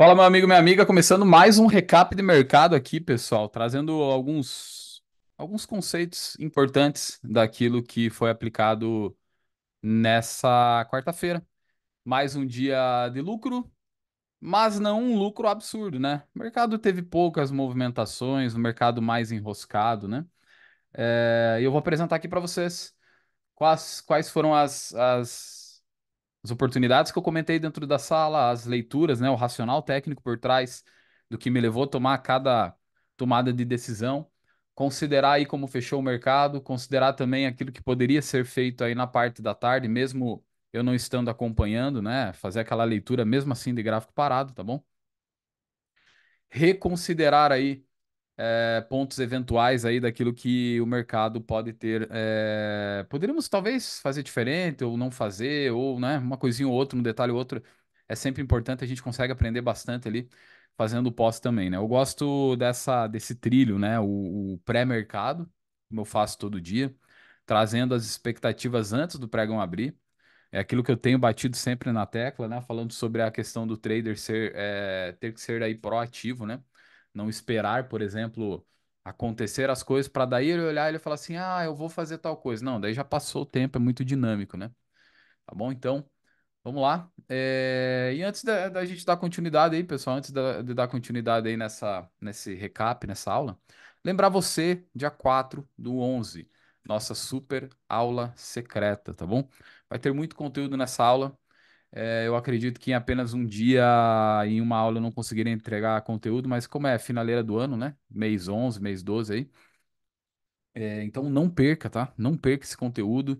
Fala, meu amigo, minha amiga, começando mais um recap de mercado aqui, pessoal, trazendo alguns conceitos importantes daquilo que foi aplicado nessa quarta-feira. Mais um dia de lucro, mas não um lucro absurdo, né? O mercado teve poucas movimentações, o mercado mais enroscado, né? E eu vou apresentar aqui para vocês quais foram as oportunidades que eu comentei dentro da sala, as leituras, né, o racional técnico por trás do que me levou a tomar cada tomada de decisão, considerar aí como fechou o mercado, considerar também aquilo que poderia ser feito aí na parte da tarde, mesmo eu não estando acompanhando, né, fazer aquela leitura mesmo assim de gráfico parado, tá bom? Reconsiderar aí pontos eventuais aí daquilo que o mercado pode ter. Poderíamos talvez fazer diferente ou não fazer, ou né, uma coisinha ou outra, um detalhe ou outro. É sempre importante, a gente consegue aprender bastante ali fazendo o pós também, né? Eu gosto desse trilho, né? O pré-mercado, como eu faço todo dia, trazendo as expectativas antes do pregão abrir. É aquilo que eu tenho batido sempre na tecla, né? Falando sobre a questão do trader ter que ser aí proativo, né? Não esperar, por exemplo, acontecer as coisas para daí ele olhar e ele falar assim, ah, eu vou fazer tal coisa. Não, daí já passou o tempo, é muito dinâmico, né? Tá bom? Então, vamos lá. E antes da gente dar continuidade aí, pessoal, antes de dar continuidade aí nesse recap, nessa aula, lembrar você, dia 4/11, nossa super aula secreta, tá bom? Vai ter muito conteúdo nessa aula. Eu acredito que em apenas um dia, em uma aula, eu não conseguiria entregar conteúdo, mas como é finaleira do ano, né? Mês 11, mês 12 aí. Então não perca, tá? Não perca esse conteúdo.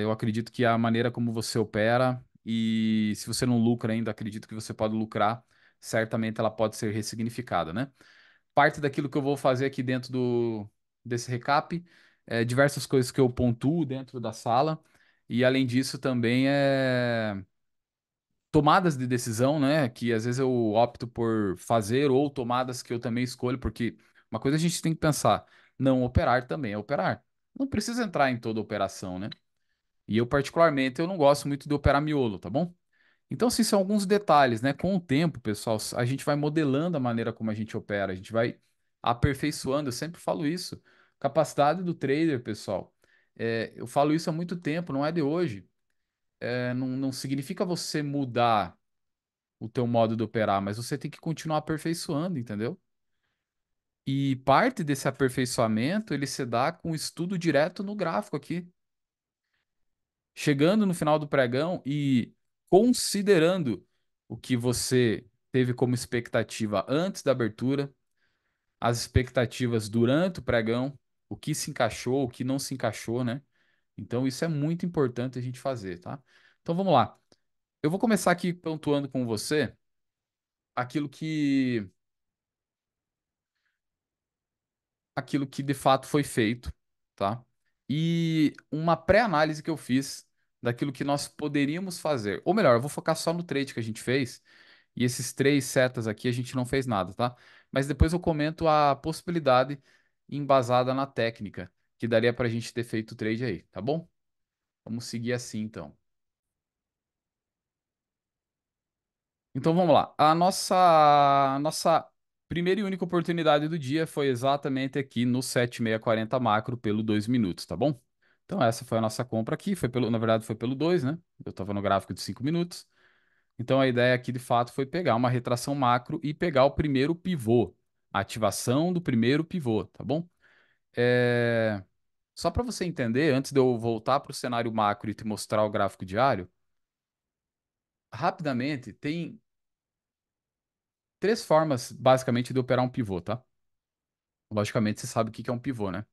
Eu acredito que a maneira como você opera e se você não lucra ainda, acredito que você pode lucrar, certamente ela pode ser ressignificada, né? Parte daquilo que eu vou fazer aqui dentro desse recap, diversas coisas que eu pontuo dentro da sala, e além disso também tomadas de decisão, né? Que às vezes eu opto por fazer ou tomadas que eu também escolho, porque uma coisa a gente tem que pensar, não operar também é operar. Não precisa entrar em toda operação, né? E eu, particularmente, eu não gosto muito de operar miolo, tá bom? Então, assim, são alguns detalhes, né? Com o tempo, pessoal, a gente vai modelando a maneira como a gente opera, a gente vai aperfeiçoando. Eu sempre falo isso. Capacidade do trader, pessoal. Eu falo isso há muito tempo, não é de hoje. Não significa você mudar o teu modo de operar, mas você tem que continuar aperfeiçoando, entendeu? E parte desse aperfeiçoamento ele se dá com estudo direto no gráfico aqui, chegando no final do pregão e considerando o que você teve como expectativa antes da abertura, as expectativas durante o pregão, o que se encaixou, o que não se encaixou, né? Então isso é muito importante a gente fazer, tá? Então vamos lá. Eu vou começar aqui pontuando com você aquilo que de fato foi feito, tá? E uma pré-análise que eu fiz daquilo que nós poderíamos fazer. Ou melhor, eu vou focar só no trade que a gente fez, e esses três setas aqui a gente não fez nada, tá? Mas depois eu comento a possibilidade embasada na técnica que daria para a gente ter feito o trade aí, tá bom? Vamos seguir assim então vamos lá. A nossa primeira e única oportunidade do dia foi exatamente aqui no 7640 macro pelo 2 minutos, tá bom? Então essa foi a nossa compra aqui, na verdade foi pelo 2, né? Eu estava no gráfico de 5 minutos. Então a ideia aqui de fato foi pegar uma retração macro e pegar o primeiro pivô, a ativação do primeiro pivô, tá bom? É, Só para você entender, antes de eu voltar para o cenário macro e te mostrar o gráfico diário, rapidamente tem três formas, basicamente, de operar um pivô, tá? Logicamente, você sabe o que que é um pivô, né?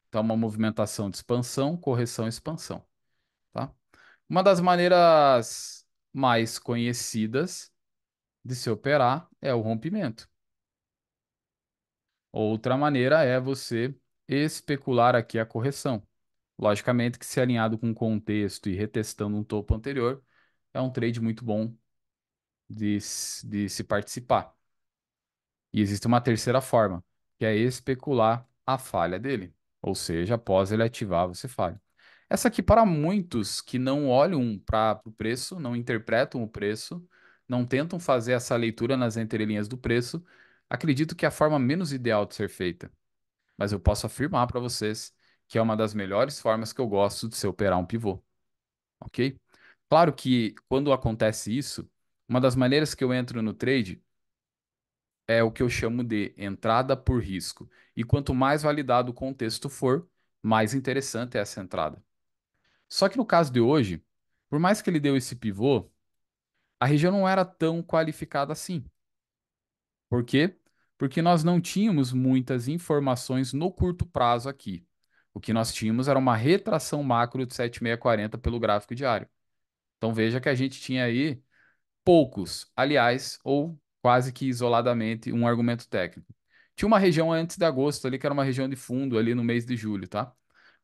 Então, uma movimentação de expansão, correção e expansão, tá? Uma das maneiras mais conhecidas de se operar é o rompimento. Outra maneira é você especular aqui a correção. Logicamente que se alinhado com o contexto e retestando um topo anterior, é um trade muito bom de se participar. E existe uma terceira forma, que é especular a falha dele. Ou seja, após ele ativar, você falha. Essa aqui, para muitos que não olham para o preço, não interpretam o preço, não tentam fazer essa leitura nas entrelinhas do preço, acredito que é a forma menos ideal de ser feita. Mas eu posso afirmar para vocês que é uma das melhores formas que eu gosto de se operar um pivô, ok? Claro que quando acontece isso, uma das maneiras que eu entro no trade é o que eu chamo de entrada por risco. E quanto mais validado o contexto for, mais interessante é essa entrada. Só que no caso de hoje, por mais que ele deu esse pivô, a região não era tão qualificada assim. Por quê? Porque nós não tínhamos muitas informações no curto prazo aqui. O que nós tínhamos era uma retração macro de 7640 pelo gráfico diário. Então veja que a gente tinha aí poucos, aliás, ou quase que isoladamente, um argumento técnico. Tinha uma região antes de agosto ali, que era uma região de fundo ali no mês de julho, tá?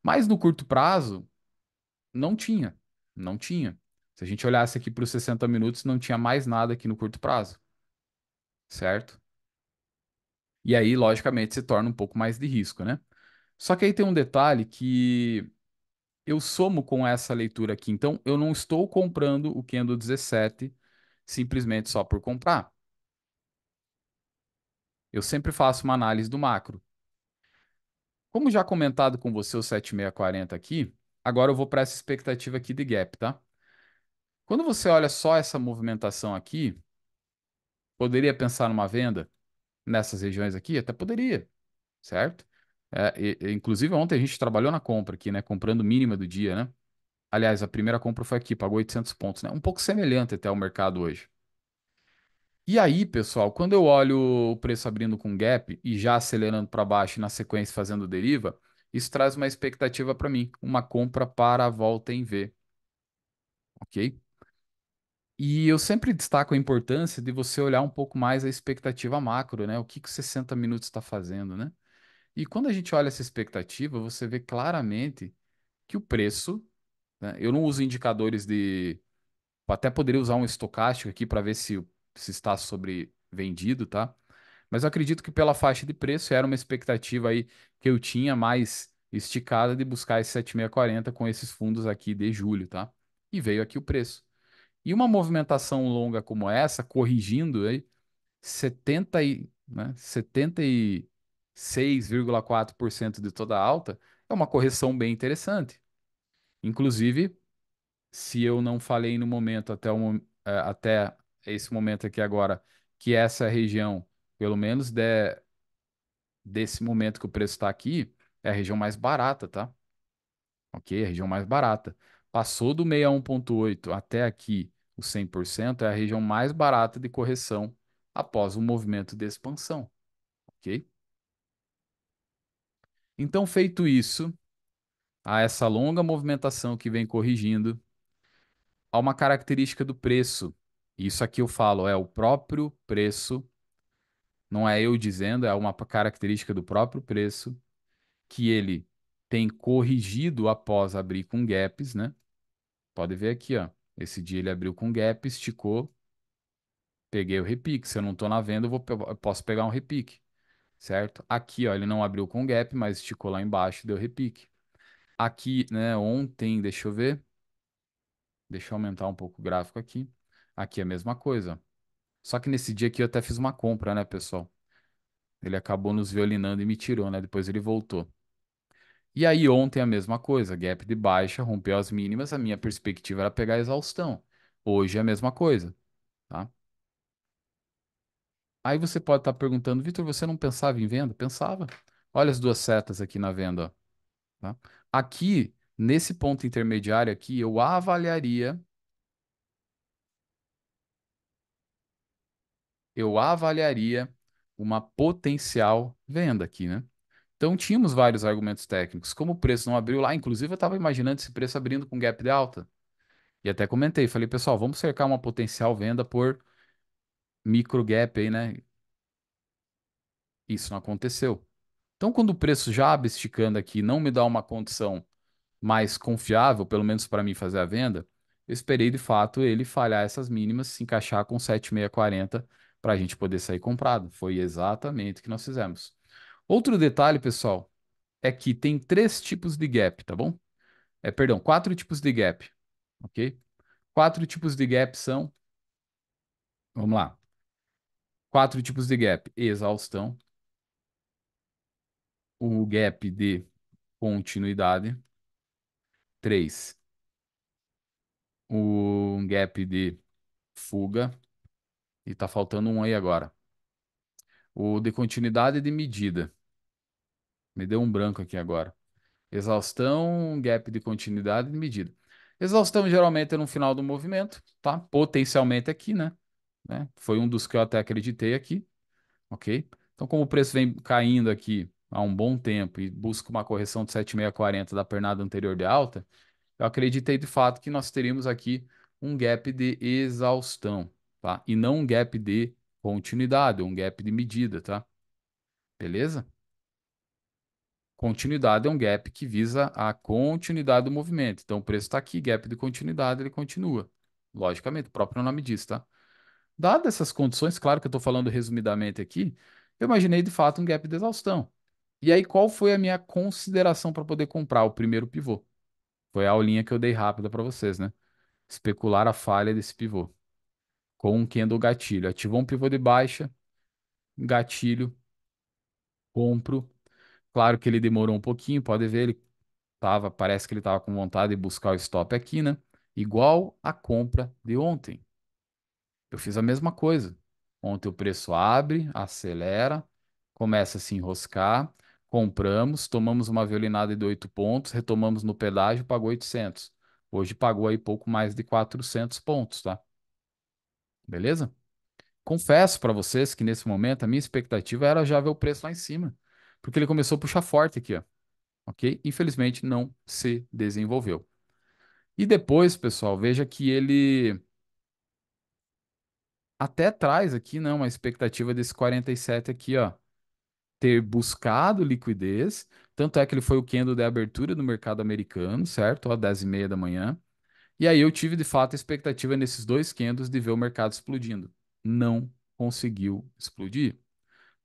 Mas no curto prazo, não tinha. Não tinha. Se a gente olhasse aqui para os 60 minutos, não tinha mais nada aqui no curto prazo, certo? E aí, logicamente, se torna um pouco mais de risco, né? Só que aí tem um detalhe que eu somo com essa leitura aqui. Então, eu não estou comprando o Candle 17 simplesmente só por comprar. Eu sempre faço uma análise do macro. Como já comentado com você o 7640 aqui, agora eu vou para essa expectativa aqui de gap, tá? Quando você olha só essa movimentação aqui, poderia pensar numa venda nessas regiões aqui? Até poderia, certo? Inclusive ontem a gente trabalhou na compra aqui, né? Comprando mínima do dia, né? Aliás, a primeira compra foi aqui, pagou 800 pontos, né? Um pouco semelhante até ao mercado hoje. E aí, pessoal, quando eu olho o preço abrindo com gap e já acelerando para baixo e na sequência fazendo deriva, isso traz uma expectativa para mim, uma compra para a volta em V, ok? E eu sempre destaco a importância de você olhar um pouco mais a expectativa macro, né? O que que 60 minutos está fazendo, né? E quando a gente olha essa expectativa, você vê claramente que o preço, né? Eu não uso indicadores de. Até poderia usar um estocástico aqui para ver se está sobrevendido, tá? Mas eu acredito que pela faixa de preço era uma expectativa aí que eu tinha mais esticada de buscar esse 7640 com esses fundos aqui de julho, tá? E veio aqui o preço. E uma movimentação longa como essa, corrigindo aí 76,4% de toda a alta, é uma correção bem interessante. Inclusive, se eu não falei no momento até esse momento aqui agora, que essa região, pelo menos desse momento que o preço está aqui, é a região mais barata, tá? Ok? A região mais barata. Passou do 61,8 até aqui, o 100% é a região mais barata de correção após o movimento de expansão, ok? Então, feito isso, há essa longa movimentação que vem corrigindo, há uma característica do preço. Isso aqui eu falo, é o próprio preço, não é eu dizendo, é uma característica do próprio preço que ele tem corrigido após abrir com gaps, né? Pode ver aqui, ó. Esse dia ele abriu com gap, esticou, peguei o repique. Se eu não tô na venda, eu posso pegar um repique, certo? Aqui, ó, ele não abriu com gap, mas esticou lá embaixo e deu repique. Aqui, né, ontem, deixa eu ver. Deixa eu aumentar um pouco o gráfico aqui. Aqui é a mesma coisa. Só que nesse dia aqui eu até fiz uma compra, né, pessoal? Ele acabou nos violinando e me tirou, né? Depois ele voltou. E aí ontem a mesma coisa, gap de baixa, rompeu as mínimas, a minha perspectiva era pegar a exaustão. Hoje é a mesma coisa, tá? Aí você pode estar perguntando, Vitor, você não pensava em venda? Pensava. Olha as duas setas aqui na venda, ó, tá? Aqui, nesse ponto intermediário aqui, eu avaliaria uma potencial venda aqui, né? Então tínhamos vários argumentos técnicos. Como o preço não abriu lá, inclusive eu estava imaginando esse preço abrindo com gap de alta. E até comentei, falei, pessoal, vamos cercar uma potencial venda por micro gap aí, né? Isso não aconteceu. Então, quando o preço já abre esticando aqui, não me dá uma condição mais confiável, pelo menos para mim fazer a venda, eu esperei de fato ele falhar essas mínimas, se encaixar com 7640 para a gente poder sair comprado. Foi exatamente o que nós fizemos. Outro detalhe, pessoal, é que tem três tipos de gap, tá bom? Perdão, quatro tipos de gap, ok? Quatro tipos de gap são Vamos lá. Quatro tipos de gap: exaustão, o gap de continuidade, três, o gap de fuga, e tá faltando um aí agora. O de continuidade e de medida. Me deu um branco aqui agora. Exaustão, gap de continuidade e de medida. Exaustão geralmente é no final do movimento, tá? Potencialmente aqui, né? Foi um dos que eu até acreditei aqui, ok? Então, como o preço vem caindo aqui há um bom tempo e busca uma correção de 7,640 da pernada anterior de alta, eu acreditei de fato que nós teríamos aqui um gap de exaustão, tá? E não um gap de continuidade, um gap de medida, tá? Beleza? Continuidade é um gap que visa a continuidade do movimento. Então, o preço está aqui, gap de continuidade, ele continua. Logicamente, o próprio nome diz, tá? Dadas essas condições, claro que eu estou falando resumidamente aqui, eu imaginei de fato um gap de exaustão. E aí, qual foi a minha consideração para poder comprar o primeiro pivô? Foi a aulinha que eu dei rápida para vocês, né? Especular a falha desse pivô com um candle gatilho. Ativou um pivô de baixa, gatilho, compro. Claro que ele demorou um pouquinho, pode ver, ele parece que ele estava com vontade de buscar o stop aqui, né? Igual a compra de ontem. Eu fiz a mesma coisa. Ontem o preço abre, acelera, começa a se enroscar, compramos, tomamos uma violinada de 8 pontos, retomamos no pedágio, pagou 800. Hoje pagou aí pouco mais de 400 pontos, tá? Beleza? Confesso para vocês que nesse momento a minha expectativa era já ver o preço lá em cima, porque ele começou a puxar forte aqui, ó, ok? Infelizmente não se desenvolveu. E depois, pessoal, veja que ele até traz aqui, né, uma expectativa desse 47 aqui, ó, ter buscado liquidez, tanto é que ele foi o candle de abertura do mercado americano, certo? Ó, 10h30 da manhã. E aí eu tive, de fato, a expectativa nesses dois candles de ver o mercado explodindo. Não conseguiu explodir.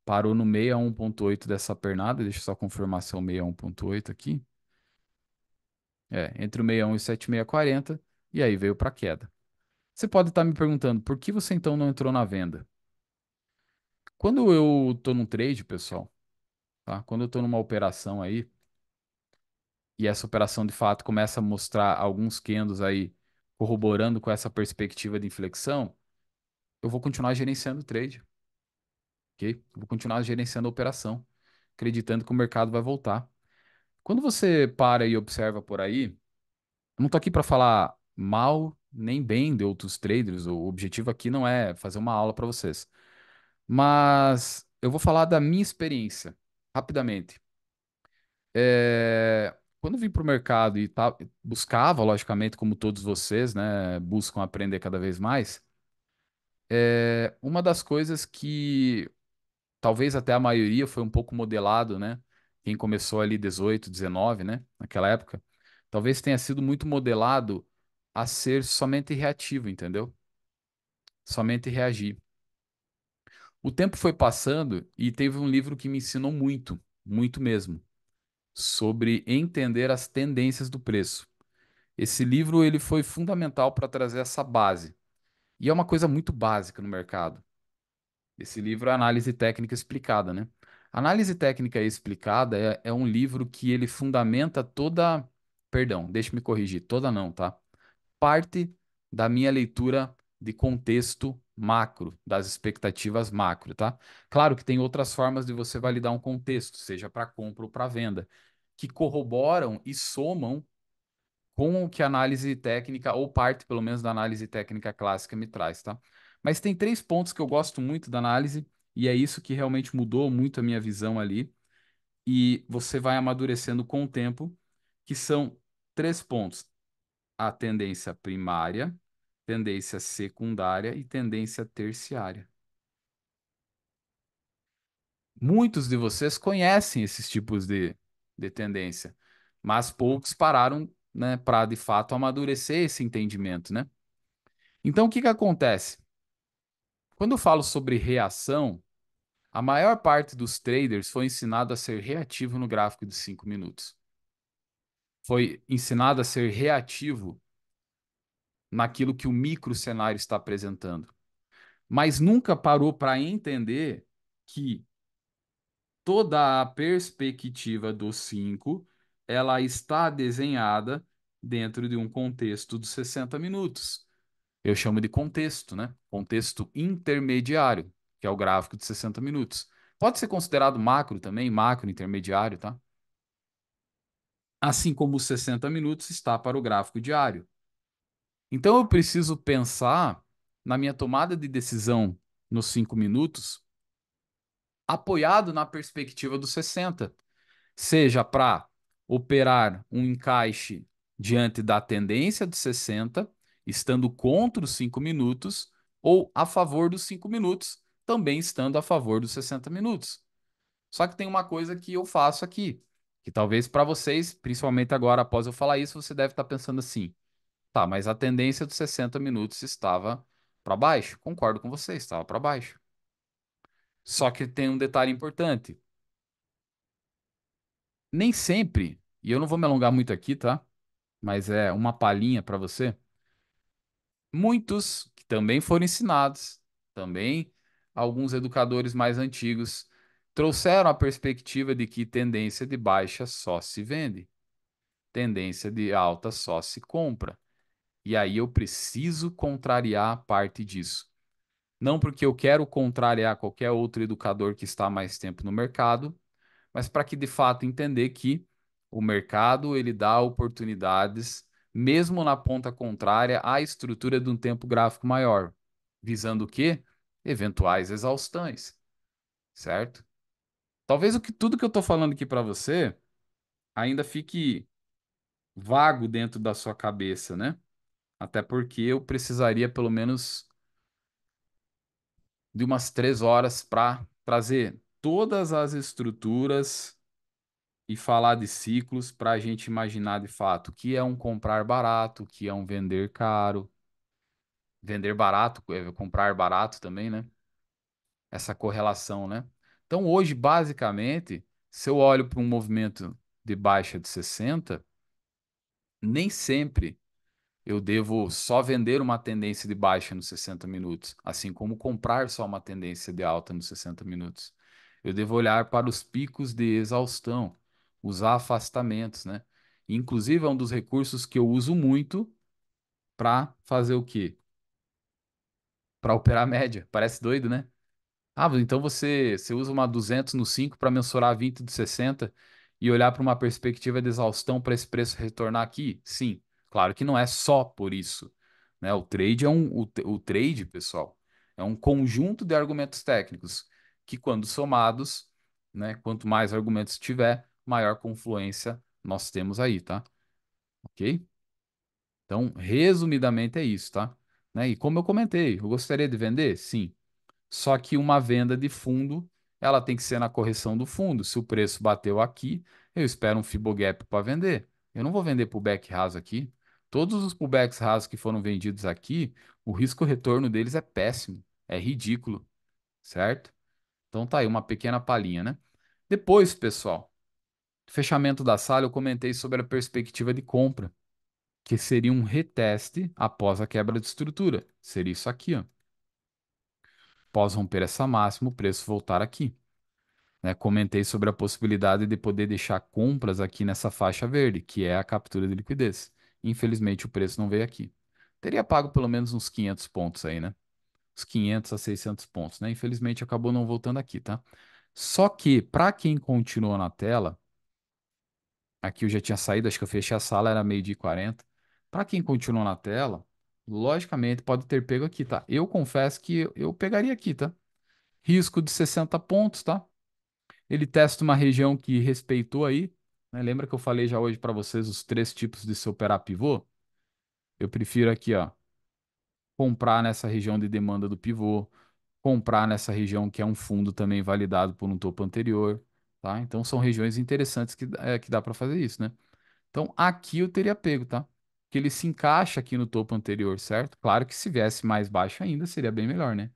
Parou no 61,8 dessa pernada, deixa eu só confirmar se é o 61,8 aqui. É, entre o 61 e o 7640, e aí veio para queda. Você pode estar me perguntando, por que você então não entrou na venda? Quando eu tô num trade, pessoal, tá? Quando eu tô numa operação aí, e essa operação de fato começa a mostrar alguns candles aí corroborando com essa perspectiva de inflexão, eu vou continuar gerenciando o trade, ok? Eu vou continuar gerenciando a operação, acreditando que o mercado vai voltar. Quando você para e observa por aí, eu não tô aqui para falar mal nem bem de outros traders, o objetivo aqui não é fazer uma aula para vocês. Mas eu vou falar da minha experiência, rapidamente. Quando eu vim para o mercado e buscava, logicamente, como todos vocês, né, buscam aprender cada vez mais, uma das coisas que talvez até a maioria foi um pouco modelado, né? Quem começou ali 18, 19, né, naquela época, talvez tenha sido muito modelado a ser somente reativo, entendeu? Somente reagir. O tempo foi passando e teve um livro que me ensinou muito, muito mesmo, sobre entender as tendências do preço. Esse livro ele foi fundamental para trazer essa base. E é uma coisa muito básica no mercado. Esse livro é Análise Técnica Explicada, né? Análise Técnica Explicada é um livro que ele fundamenta toda, perdão, deixa-me corrigir, toda não, tá? Parte da minha leitura de contexto macro, das expectativas macro, tá? Claro que tem outras formas de você validar um contexto, seja para compra ou para venda, que corroboram e somam com o que a análise técnica, ou parte pelo menos da análise técnica clássica me traz, tá? Mas tem três pontos que eu gosto muito da análise, e é isso que realmente mudou muito a minha visão ali, e você vai amadurecendo com o tempo, que são três pontos: a tendência primária, tendência secundária e tendência terciária. Muitos de vocês conhecem esses tipos de tendência, mas poucos pararam, né, para de fato amadurecer esse entendimento, né? Então, o que que acontece? Quando eu falo sobre reação, a maior parte dos traders foi ensinado a ser reativo no gráfico de 5 minutos. Foi ensinado a ser reativo naquilo que o micro cenário está apresentando. mas nunca parou para entender que toda a perspectiva do 5 ela está desenhada dentro de um contexto dos 60 minutos. Eu chamo de contexto, né? Contexto intermediário, que é o gráfico de 60 minutos. Pode ser considerado macro também, macro intermediário, tá? Assim como os 60 minutos está para o gráfico diário. Então eu preciso pensar na minha tomada de decisão nos 5 minutos, apoiado na perspectiva dos 60, seja para operar um encaixe diante da tendência de 60, estando contra os 5 minutos, ou a favor dos 5 minutos, também estando a favor dos 60 minutos. Só que tem uma coisa que eu faço aqui, que talvez para vocês, principalmente agora após eu falar isso, você deve estar pensando assim: tá, mas a tendência dos 60 minutos estava para baixo. Concordo com você, estava para baixo. Só que tem um detalhe importante. Nem sempre, e eu não vou me alongar muito aqui, tá? Mas é uma palhinha para você. Muitos que também foram ensinados, também alguns educadores mais antigos, trouxeram a perspectiva de que tendência de baixa só se vende, tendência de alta só se compra. E aí eu preciso contrariar parte disso. Não porque eu quero contrariar qualquer outro educador que está há mais tempo no mercado, mas para que de fato entender que o mercado ele dá oportunidades, mesmo na ponta contrária à estrutura de um tempo gráfico maior, visando o quê? Eventuais exaustões, certo? Talvez tudo que eu estou falando aqui para você ainda fique vago dentro da sua cabeça, né? Até porque eu precisaria pelo menos de umas 3 horas para trazer todas as estruturas e falar de ciclos para a gente imaginar de fato o que é um comprar barato, o que é um vender caro, vender barato, comprar barato também, né? Essa correlação, né? Então, hoje, basicamente, se eu olho para um movimento de baixa de 60, nem sempre eu devo só vender uma tendência de baixa nos 60 minutos, assim como comprar só uma tendência de alta nos 60 minutos. Eu devo olhar para os picos de exaustão, usar afastamentos, né? Inclusive, é um dos recursos que eu uso muito para fazer o quê? Para operar média. Parece doido, né? Ah, então você usa uma 200 no 5 para mensurar 20 de 60 e olhar para uma perspectiva de exaustão para esse preço retornar aqui? Sim, claro que não é só por isso, né? O trade, pessoal, é um conjunto de argumentos técnicos que, quando somados, né, quanto mais argumentos tiver, maior confluência nós temos aí, tá? Ok? Então, resumidamente é isso, tá? Né? E como eu comentei, eu gostaria de vender? Sim. Só que uma venda de fundo, ela tem que ser na correção do fundo. Se o preço bateu aqui, eu espero um Fibogap para vender. Eu não vou vender pullback raso aqui. Todos os pullbacks rasos que foram vendidos aqui, o risco-retorno deles é péssimo, é ridículo, certo? Então tá aí uma pequena palhinha, né? Depois, pessoal, fechamento da sala, eu comentei sobre a perspectiva de compra, que seria um reteste após a quebra de estrutura. Seria isso aqui, ó. Após romper essa máxima, o preço voltar aqui. Né? Comentei sobre a possibilidade de poder deixar compras aqui nessa faixa verde, que é a captura de liquidez. Infelizmente, o preço não veio aqui. Teria pago pelo menos uns 500 pontos aí, né? Uns 500 a 600 pontos, né? Infelizmente, acabou não voltando aqui, tá? Só que, para quem continuou na tela, aqui eu já tinha saído, acho que eu fechei a sala, era 12h40. Para quem continuou na tela, logicamente pode ter pego aqui, tá? Eu confesso que eu pegaria aqui, tá? Risco de 60 pontos, tá? Ele testa uma região que respeitou aí, né? Lembra que eu falei já hoje para vocês os 3 tipos de se operar pivô? Eu prefiro aqui, ó, comprar nessa região de demanda do pivô, comprar nessa região que é um fundo também validado por um topo anterior, tá? Então são regiões interessantes que dá para fazer isso, né? Então aqui eu teria pego, tá? Que ele se encaixa aqui no topo anterior, certo? Claro que se viesse mais baixo ainda seria bem melhor, né?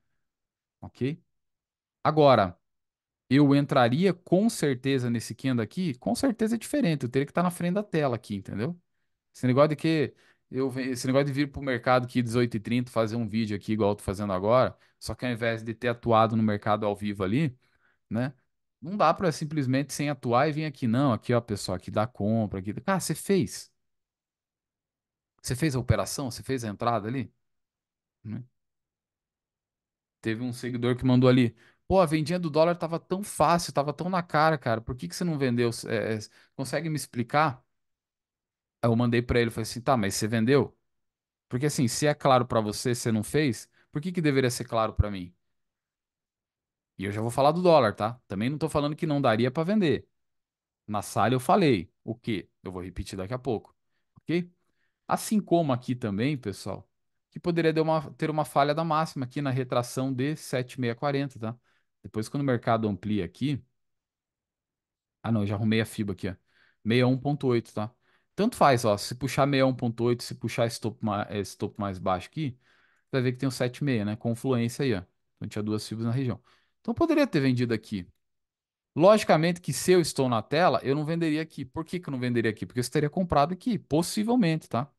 Ok? Agora, eu entraria com certeza nesse candle aqui, com certeza é diferente. Eu teria que estar na frente da tela aqui, entendeu? Esse negócio de que esse negócio de vir pro mercado aqui 18h30 fazer um vídeo aqui igual eu tô fazendo agora, só que ao invés de ter atuado no mercado ao vivo ali, né? Não dá pra simplesmente sem atuar e vir aqui, não. Aqui, ó, pessoal, aqui dá compra, aqui. Cara, você fez. Você fez a operação? Você fez a entrada ali? Né? Teve um seguidor que mandou ali. Pô, a vendinha do dólar tava tão fácil, tava tão na cara, cara. Por que que você não vendeu? Consegue me explicar? Aí eu mandei pra ele, falei assim, tá, mas você vendeu? Porque assim, se é claro pra você, você não fez, por que que deveria ser claro pra mim? E eu já vou falar do dólar, tá? Também não tô falando que não daria pra vender. Na sala eu falei o quê? Eu vou repetir daqui a pouco, ok? Assim como aqui também, pessoal, que poderia ter uma falha da máxima aqui na retração de 7640, tá? Depois, quando o mercado amplia aqui. Ah, não, eu já arrumei a FIBA aqui, ó. 61,8, tá? Tanto faz, ó. Se puxar 61,8, se puxar esse topo mais baixo aqui, vai ver que tem o 76, né? Confluência aí, ó. Então tinha duas FIBas na região. Então eu poderia ter vendido aqui. Logicamente que se eu estou na tela, eu não venderia aqui. Por que que eu não venderia aqui? Porque eu estaria comprado aqui, possivelmente, tá?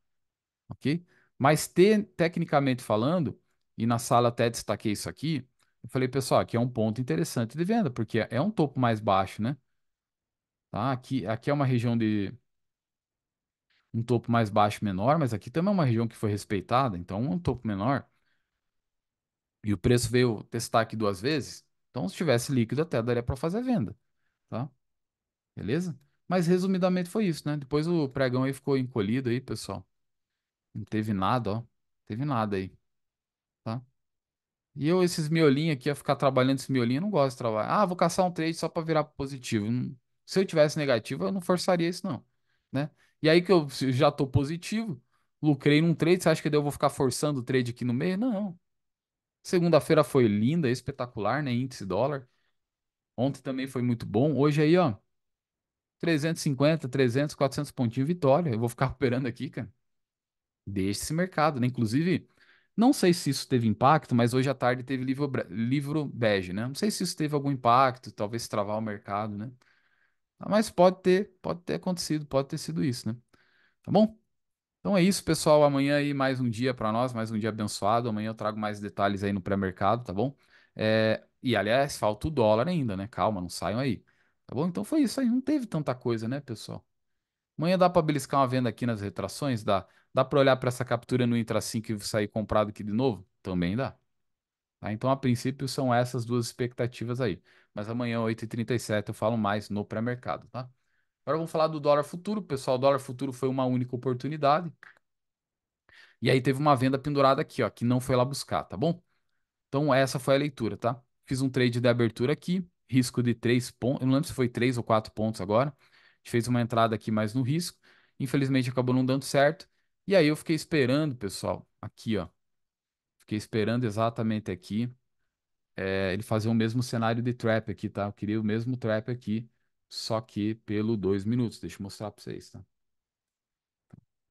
Ok? Mas tecnicamente falando, e na sala até destaquei isso aqui, eu falei, pessoal, aqui é um ponto interessante de venda, porque é um topo mais baixo, né? Tá? Aqui é uma região de um topo mais baixo menor, mas aqui também é uma região que foi respeitada, então um topo menor. E o preço veio testar aqui duas vezes, então se tivesse líquido até daria para fazer a venda, tá? Beleza? Mas resumidamente foi isso, né? Depois o pregão aí ficou encolhido aí, pessoal. Não teve nada, ó. Não teve nada aí, tá? E eu, esses miolinhos aqui, ia ficar trabalhando esse miolinho, eu não gosto de trabalhar. Ah, vou caçar um trade só para virar positivo. Se eu tivesse negativo, eu não forçaria isso, não, né? E aí que eu já tô positivo, lucrei num trade, você acha que daí eu vou ficar forçando o trade aqui no meio? Não. Segunda-feira foi linda, espetacular, né? Índice dólar. Ontem também foi muito bom. Hoje aí, ó, 350, 300, 400 pontinhos, vitória. Eu vou ficar operando aqui, cara. Deixa esse mercado, né? Inclusive, não sei se isso teve impacto, mas hoje à tarde teve livro bege, né? Não sei se isso teve algum impacto, talvez travar o mercado, né? Mas pode ter acontecido, pode ter sido isso, né? Tá bom? Então é isso, pessoal. Amanhã aí mais um dia para nós, mais um dia abençoado. Amanhã eu trago mais detalhes aí no pré-mercado, tá bom? E aliás, falta o dólar ainda, né? Calma, não saiam aí. Tá bom? Então foi isso aí. Não teve tanta coisa, né, pessoal? Amanhã dá para beliscar uma venda aqui nas retrações? Dá para olhar para essa captura no Intra 5 e sair comprado aqui de novo? Também dá. Tá? Então, a princípio, são essas duas expectativas aí. Mas amanhã, 8h37, eu falo mais no pré-mercado, tá? Agora vamos falar do dólar futuro. Pessoal, o dólar futuro foi uma única oportunidade. E aí teve uma venda pendurada aqui, ó, que não foi lá buscar, tá bom? Então, essa foi a leitura, tá? Fiz um trade de abertura aqui, risco de 3 pontos. Eu não lembro se foi 3 ou 4 pontos agora. A gente fez uma entrada aqui mais no risco. Infelizmente, acabou não dando certo. E aí eu fiquei esperando, pessoal, aqui, ó. Fiquei esperando exatamente aqui. Ele fazer o mesmo cenário de trap aqui, tá? Eu queria o mesmo trap aqui, só que pelo 2 minutos. Deixa eu mostrar para vocês, tá?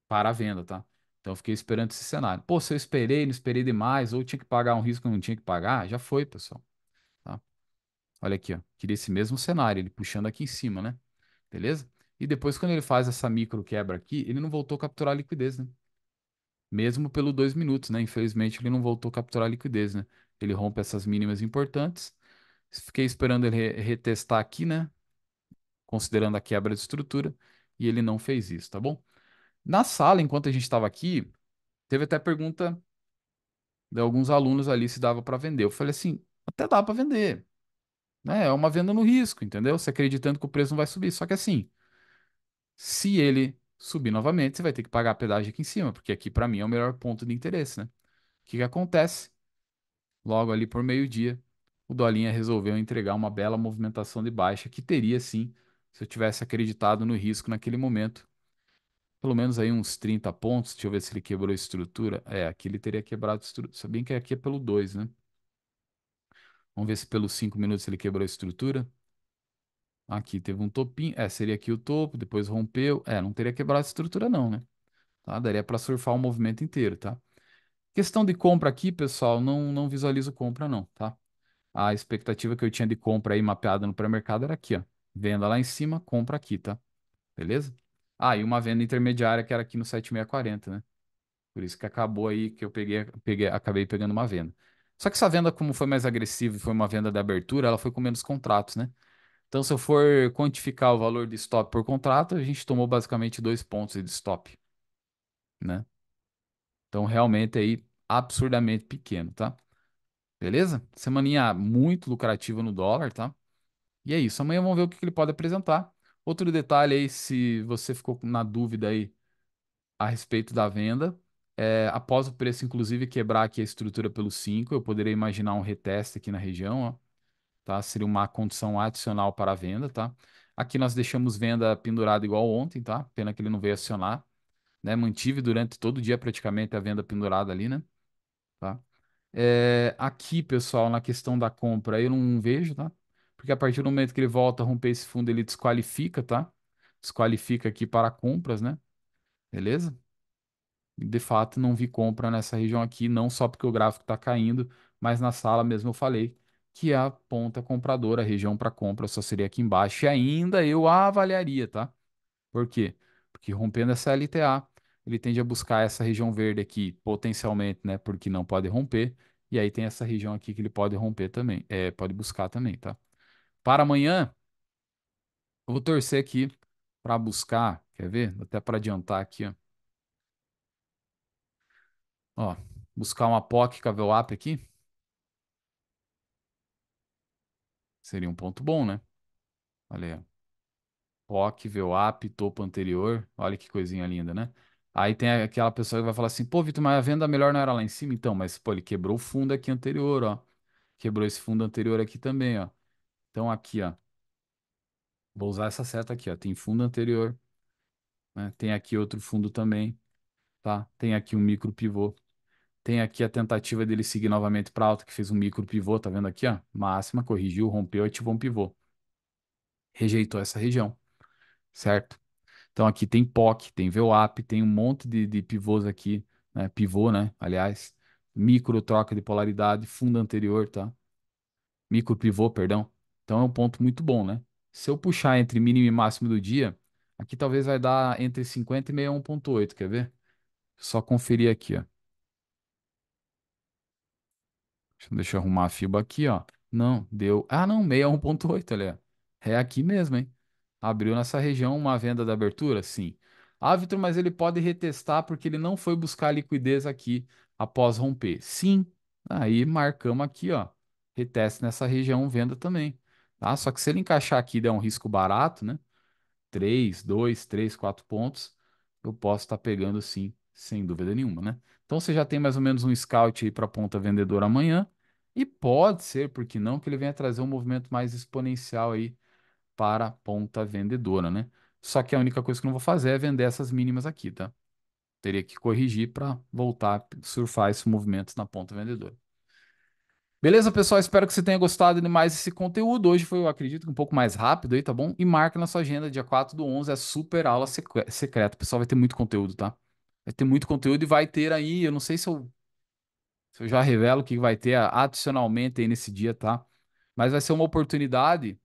Para a venda, tá? Então eu fiquei esperando esse cenário. Pô, se eu esperei, não esperei demais, ou tinha que pagar um risco que eu não tinha que pagar, já foi, pessoal. Tá? Olha aqui, ó. Queria esse mesmo cenário, ele puxando aqui em cima, né? Beleza? E depois, quando ele faz essa micro quebra aqui, ele não voltou a capturar a liquidez, né? Mesmo pelo 2 minutos, né? Infelizmente, ele não voltou a capturar a liquidez, né? Ele rompe essas mínimas importantes. Fiquei esperando ele retestar aqui, né? Considerando a quebra de estrutura, e ele não fez isso, tá bom? Na sala, enquanto a gente estava aqui, teve até pergunta de alguns alunos ali se dava para vender. Eu falei assim, até dá para vender, né? É uma venda no risco, entendeu? Você acreditando que o preço não vai subir. Só que assim, se ele subir novamente, você vai ter que pagar a pedágio aqui em cima, porque aqui para mim é o melhor ponto de interesse, né? O que que acontece? Logo ali por meio-dia, o Dolinha resolveu entregar uma bela movimentação de baixa que teria sim, se eu tivesse acreditado no risco naquele momento. Pelo menos aí uns 30 pontos. Deixa eu ver se ele quebrou a estrutura. Aqui ele teria quebrado a estrutura. Sabia que aqui é pelo 2, né? Vamos ver se pelos 5 minutos ele quebrou a estrutura. Aqui teve um topinho. Seria aqui o topo, depois rompeu. Não teria quebrado a estrutura não, né? Tá? Daria para surfar o movimento inteiro, tá? Questão de compra aqui, pessoal, não visualizo compra não, tá? A expectativa que eu tinha de compra aí mapeada no pré-mercado era aqui, ó. Venda lá em cima, compra aqui, tá? Beleza? E uma venda intermediária que era aqui no 7640, né? Por isso que acabou aí que eu acabei pegando uma venda. Só que essa venda, como foi mais agressiva e foi uma venda de abertura, ela foi com menos contratos, né? Então, se eu for quantificar o valor de stop por contrato, a gente tomou basicamente 2 pontos de stop, né? Então, realmente aí, absurdamente pequeno, tá? Beleza? Semaninha muito lucrativa no dólar, tá? E é isso. Amanhã vamos ver o que que ele pode apresentar. Outro detalhe aí, se você ficou na dúvida aí a respeito da venda, após o preço, inclusive, quebrar aqui a estrutura pelo 5, eu poderia imaginar um reteste aqui na região, ó, tá? Seria uma condição adicional para a venda, tá? Aqui nós deixamos venda pendurada igual ontem, tá? Pena que ele não veio acionar, né? Mantive durante todo o dia praticamente a venda pendurada ali, né? Tá? Aqui, pessoal, na questão da compra, eu não vejo, tá? Porque a partir do momento que ele volta a romper esse fundo, ele desqualifica, tá? Desqualifica aqui para compras, né? Beleza? De fato, não vi compra nessa região aqui, não só porque o gráfico está caindo, mas na sala mesmo eu falei que a ponta compradora, a região para compra só seria aqui embaixo. E ainda eu a avaliaria, tá? Por quê? Porque rompendo essa LTA, ele tende a buscar essa região verde aqui, potencialmente, né? Porque não pode romper. E aí tem essa região aqui que ele pode romper também, pode buscar também, tá? Para amanhã, eu vou torcer aqui para buscar, quer ver? Até para adiantar aqui, ó. Ó, buscar uma POC Cavel Up aqui. Seria um ponto bom, né? Olha aí, ó. POC, VWAP, topo anterior. Olha que coisinha linda, né? Aí tem aquela pessoa que vai falar assim, pô, Vitor, mas a venda melhor não era lá em cima? Então, mas, pô, ele quebrou o fundo aqui anterior, ó. Quebrou esse fundo anterior aqui também, ó. Então, aqui, ó. Vou usar essa seta aqui, ó. Tem fundo anterior, né? Tem aqui outro fundo também, tá? Tem aqui um micro pivô. Tem aqui a tentativa dele seguir novamente para alta, que fez um micro pivô, tá vendo aqui, ó? Máxima, corrigiu, rompeu, ativou um pivô. Rejeitou essa região, certo? Então aqui tem POC, tem VWAP, tem um monte de pivôs aqui, né? Pivô, né? Aliás, micro troca de polaridade, fundo anterior, tá? Micro pivô, perdão. Então é um ponto muito bom, né? Se eu puxar entre mínimo e máximo do dia, aqui talvez vai dar entre 50 e 61,8, quer ver? Só conferir aqui, ó. Deixa eu arrumar a fibra aqui, ó. Não, deu. Ah, não, 61,8, olha. É aqui mesmo, hein? Abriu nessa região uma venda da abertura? Sim. Ah, Vitor, mas ele pode retestar porque ele não foi buscar liquidez aqui após romper. Sim. Aí marcamos aqui, ó. Reteste nessa região, venda também. Tá? Só que se ele encaixar aqui e der um risco barato, né? 3, 2, 3, 4 pontos, eu posso estar pegando sim, sem dúvida nenhuma, né? Então você já tem mais ou menos um scout aí para a ponta vendedora amanhã. E pode ser, porque não, que ele venha trazer um movimento mais exponencial aí para a ponta vendedora, né? Só que a única coisa que eu não vou fazer é vender essas mínimas aqui, tá? Teria que corrigir para voltar a surfar esses movimentos na ponta vendedora. Beleza, pessoal? Espero que você tenha gostado de mais esse conteúdo. Hoje foi, eu acredito, um pouco mais rápido aí, tá bom? E marca na sua agenda, dia 4/11, é super aula secreta. Pessoal, vai ter muito conteúdo, tá? Vai ter muito conteúdo e vai ter aí, eu não sei se eu já revelo o que vai ter adicionalmente aí nesse dia, tá? Mas vai ser uma oportunidade.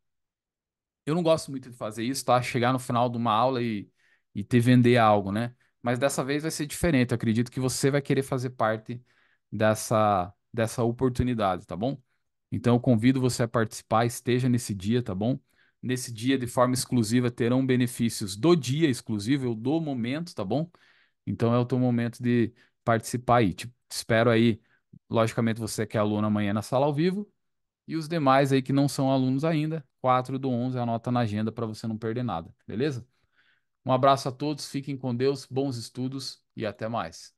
Eu não gosto muito de fazer isso, tá? Chegar no final de uma aula e te vender algo, né? Mas dessa vez vai ser diferente. Eu acredito que você vai querer fazer parte dessa oportunidade, tá bom? Então eu convido você a participar, esteja nesse dia, tá bom? Nesse dia, de forma exclusiva, terão benefícios do dia exclusivo, ou do momento, tá bom? Então é o teu momento de participar aí. Te espero aí. Logicamente, você que é aluno amanhã na sala ao vivo. E os demais aí que não são alunos ainda, 4/11, anota na agenda para você não perder nada, beleza? Um abraço a todos, fiquem com Deus, bons estudos e até mais.